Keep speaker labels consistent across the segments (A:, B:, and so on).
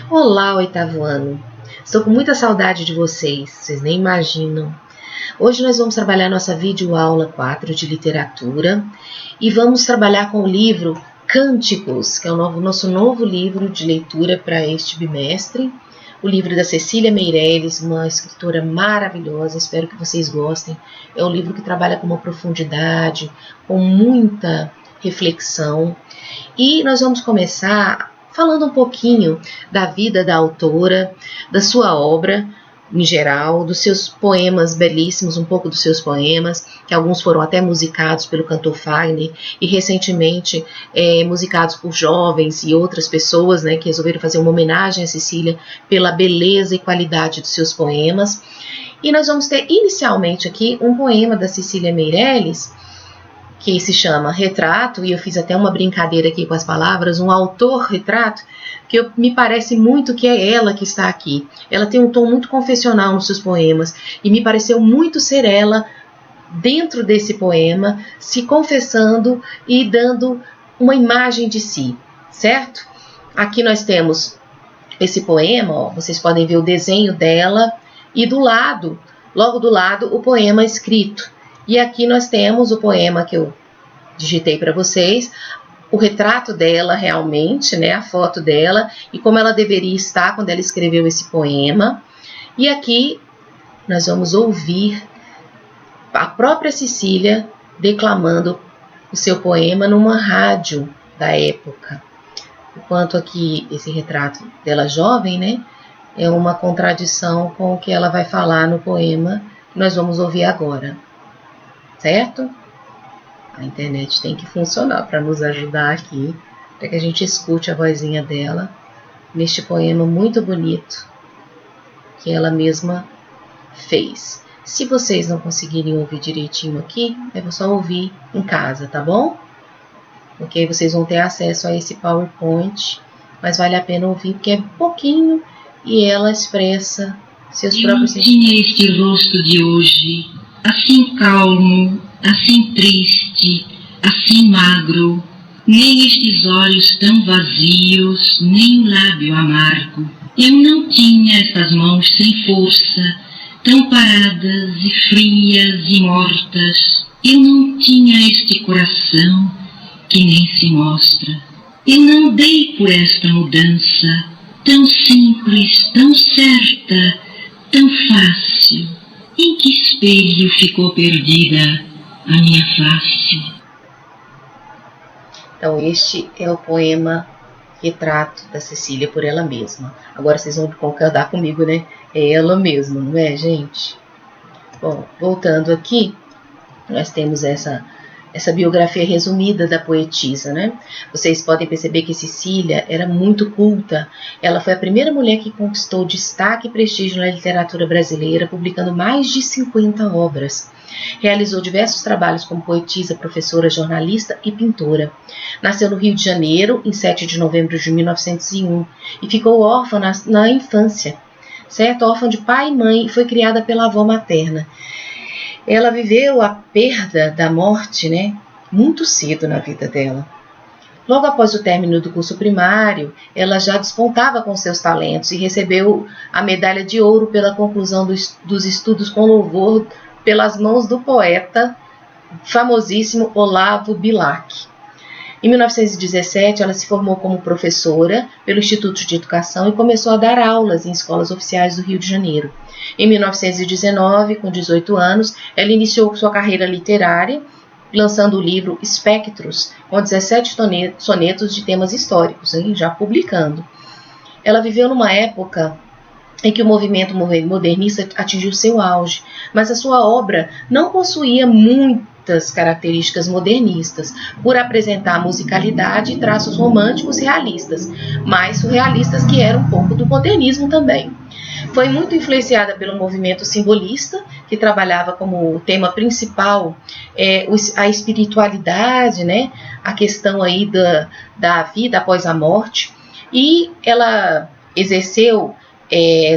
A: Olá, oitavo ano! Estou com muita saudade de vocês nem imaginam. Hoje nós vamos trabalhar nossa videoaula 4 de literatura e vamos trabalhar com o livro Cânticos, que é o nosso novo livro de leitura para este bimestre. O livro da Cecília Meirelles, uma escritora maravilhosa, espero que vocês gostem. É um livro que trabalha com uma profundidade, com muita reflexão. E nós vamos começar falando um pouquinho da vida da autora, da sua obra em geral, dos seus poemas belíssimos, um pouco dos seus poemas, que alguns foram até musicados pelo cantor Fagner e recentemente musicados por jovens e outras pessoas, né, que resolveram fazer uma homenagem a Cecília pela beleza e qualidade dos seus poemas. E nós vamos ter inicialmente aqui um poema da Cecília Meirelles, que se chama Retrato, e eu fiz até uma brincadeira aqui com as palavras, um autor-retrato, que me parece muito que é ela que está aqui. Ela tem um tom muito confessional nos seus poemas, e me pareceu muito ser ela, dentro desse poema, se confessando e dando uma imagem de si, certo? Aqui nós temos esse poema, ó, vocês podem ver o desenho dela, e do lado, logo do lado, o poema escrito. E aqui nós temos o poema que eu digitei para vocês, o retrato dela realmente, né, a foto dela e como ela deveria estar quando ela escreveu esse poema. E aqui nós vamos ouvir a própria Cecília declamando o seu poema numa rádio da época. Enquanto aqui esse retrato dela jovem, né, é uma contradição com o que ela vai falar no poema que nós vamos ouvir agora. Certo? A internet tem que funcionar para nos ajudar aqui, para que a gente escute a vozinha dela neste poema muito bonito que ela mesma fez. Se vocês não conseguirem ouvir direitinho aqui, é só ouvir em casa, tá bom? Porque aí vocês vão ter acesso a esse PowerPoint, mas vale a pena ouvir porque é pouquinho e ela expressa seus próprios sentimentos.
B: Tinha este rosto de hoje, assim calmo, assim triste, assim magro, nem estes olhos tão vazios, nem um lábio amargo. Eu não tinha estas mãos sem força, tão paradas e frias e mortas. Eu não tinha este coração que nem se mostra. Eu não dei por esta mudança, tão simples, tão certa, tão fácil. Em que espelho ficou perdida a minha face?
A: Então, este é o poema Retrato da Cecília por ela mesma. Agora vocês vão concordar comigo, né? É ela mesma, não é, gente? Bom, voltando aqui, nós temos essa biografia resumida da poetisa, né? Vocês podem perceber que Cecília era muito culta. Ela foi a primeira mulher que conquistou destaque e prestígio na literatura brasileira, publicando mais de 50 obras. Realizou diversos trabalhos como poetisa, professora, jornalista e pintora. Nasceu no Rio de Janeiro, em 7 de novembro de 1901, e ficou órfã na infância, certo? Órfã de pai e mãe, e foi criada pela avó materna. Ela viveu a perda da morte, né, muito cedo na vida dela. Logo após o término do curso primário, ela já despontava com seus talentos e recebeu a medalha de ouro pela conclusão dos estudos com louvor pelas mãos do poeta famosíssimo Olavo Bilac. Em 1917, ela se formou como professora pelo Instituto de Educação e começou a dar aulas em escolas oficiais do Rio de Janeiro. Em 1919, com 18 anos, ela iniciou sua carreira literária, lançando o livro Espectros, com 17 sonetos de temas históricos, já publicando. Ela viveu numa época em que o movimento modernista atingiu seu auge, mas a sua obra não possuía muitas características modernistas, por apresentar musicalidade e traços românticos realistas, mas surrealistas que eram um pouco do modernismo também. Foi muito influenciada pelo movimento simbolista, que trabalhava como tema principal a espiritualidade, né? A questão aí da vida após a morte, e ela exerceu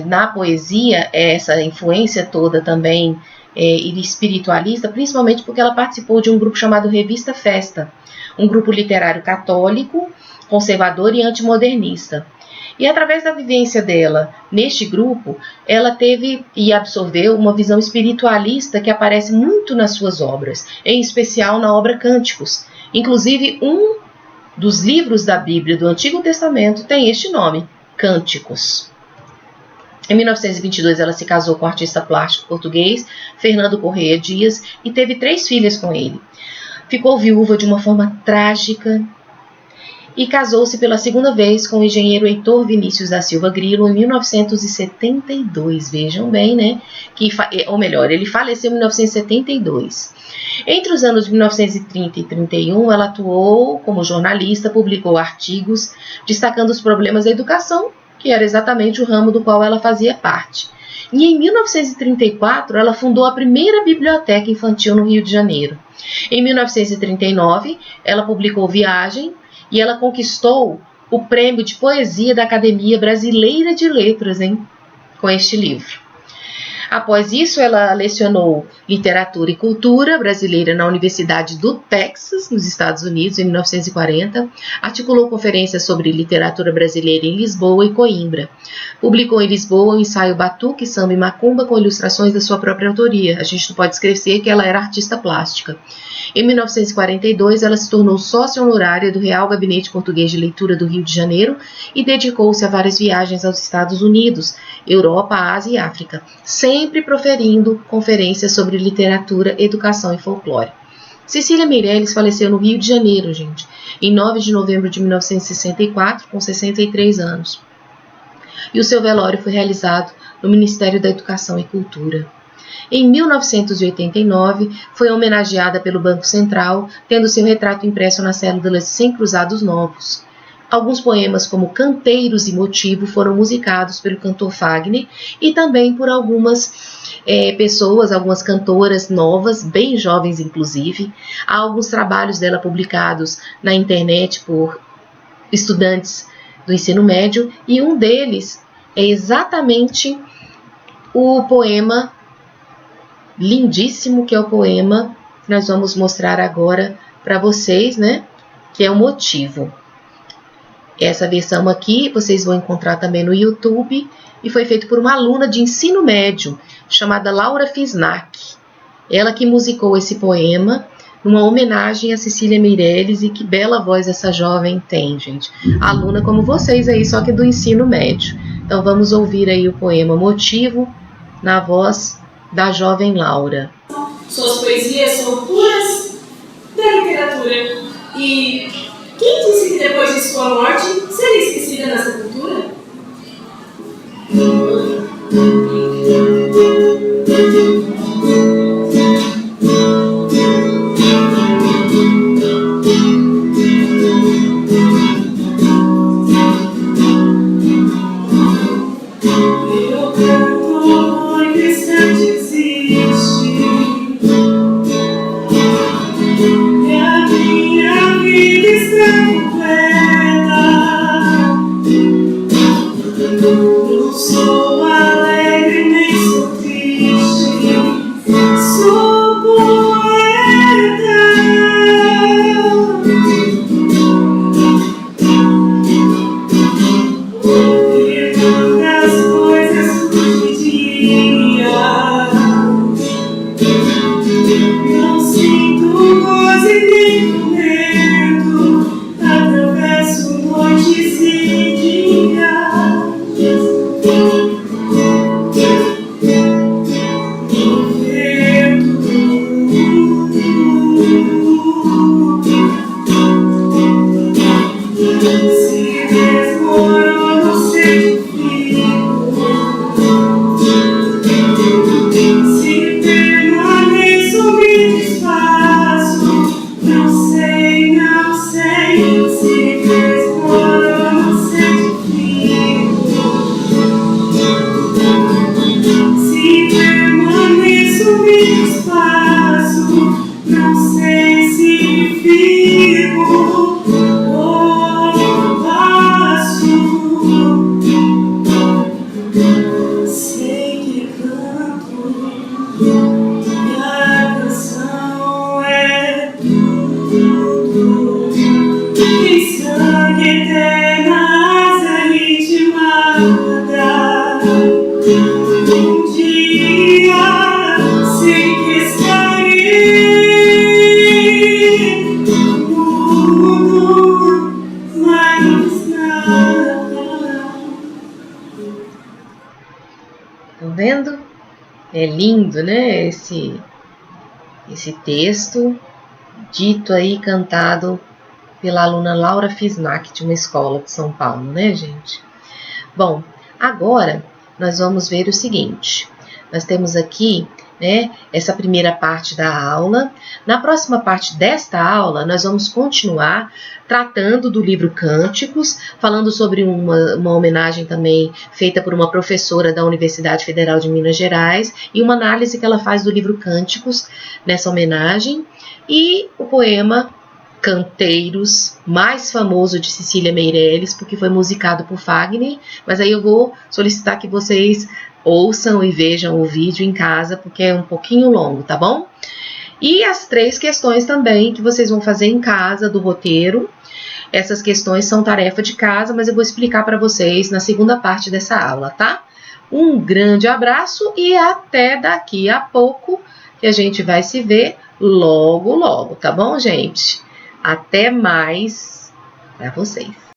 A: na poesia essa influência toda também espiritualista, principalmente porque ela participou de um grupo chamado Revista Festa, um grupo literário católico, conservador e antimodernista. E através da vivência dela neste grupo, ela teve e absorveu uma visão espiritualista que aparece muito nas suas obras, em especial na obra Cânticos. Inclusive, um dos livros da Bíblia do Antigo Testamento tem este nome, Cânticos. Em 1922, ela se casou com o artista plástico português Fernando Correia Dias e teve 3 filhas com ele. Ficou viúva de uma forma trágica e casou-se pela segunda vez com o engenheiro Heitor Vinícius da Silva Grilo em 1972. Vejam bem, né? Ele faleceu em 1972. Entre os anos 1930 e 1931, ela atuou como jornalista, publicou artigos destacando os problemas da educação, que era exatamente o ramo do qual ela fazia parte. E em 1934, ela fundou a primeira biblioteca infantil no Rio de Janeiro. Em 1939, ela publicou Viagem e ela conquistou o prêmio de poesia da Academia Brasileira de Letras, com este livro. Após isso, ela lecionou Literatura e Cultura Brasileira na Universidade do Texas, nos Estados Unidos, em 1940. Articulou conferências sobre literatura brasileira em Lisboa e Coimbra. Publicou em Lisboa o ensaio Batuque, Samba e Macumba com ilustrações da sua própria autoria. A gente não pode esquecer que ela era artista plástica. Em 1942, ela se tornou sócia honorária do Real Gabinete Português de Leitura do Rio de Janeiro e dedicou-se a várias viagens aos Estados Unidos, Europa, Ásia e África, sempre proferindo conferências sobre literatura, educação e folclore. Cecília Meirelles faleceu no Rio de Janeiro, em 9 de novembro de 1964, com 63 anos. E o seu velório foi realizado no Ministério da Educação e Cultura. Em 1989, foi homenageada pelo Banco Central, tendo seu retrato impresso nas células de 100 cruzados novos. Alguns poemas, como Canteiros e Motivo, foram musicados pelo cantor Fagner e também por algumas pessoas, algumas cantoras novas, bem jovens inclusive. Há alguns trabalhos dela publicados na internet por estudantes do ensino médio e um deles é exatamente o poema lindíssimo, que é o poema que nós vamos mostrar agora para vocês, que é o Motivo. Essa versão aqui vocês vão encontrar também no YouTube e foi feito por uma aluna de ensino médio chamada Laura Fisnack. Ela que musicou esse poema numa homenagem a Cecília Meirelles, e que bela voz essa jovem tem, gente. Aluna como vocês aí, só que do ensino médio. Então vamos ouvir aí o poema Motivo na voz da jovem Laura.
C: Suas poesias são puras da literatura. E quem disse que depois de sua morte seria esquecida nessa cultura? Eu canto muito distante existe, e a minha vida está completa. Não sou alegre nem sou triste, sou poeta. E tantas coisas podia. Não sinto gozo e nem medo, atravesso noites e dias.
A: vendo? É lindo, né? Esse texto dito aí, cantado pela aluna Laura Fisnac, de uma escola de São Paulo, né, gente? Bom, agora nós vamos ver o seguinte. Nós temos aqui, né, essa primeira parte da aula. Na próxima parte desta aula, nós vamos continuar tratando do livro Cânticos, falando sobre uma homenagem também feita por uma professora da Universidade Federal de Minas Gerais e uma análise que ela faz do livro Cânticos nessa homenagem, e o poema Canteiros, mais famoso de Cecília Meirelles, porque foi musicado por Fagner, mas aí eu vou solicitar que vocês ouçam e vejam o vídeo em casa, porque é um pouquinho longo, tá bom? E as 3 questões também que vocês vão fazer em casa do roteiro. Essas questões são tarefa de casa, mas eu vou explicar para vocês na segunda parte dessa aula, tá? Um grande abraço e até daqui a pouco, que a gente vai se ver logo, logo, tá bom, gente? Até mais para vocês.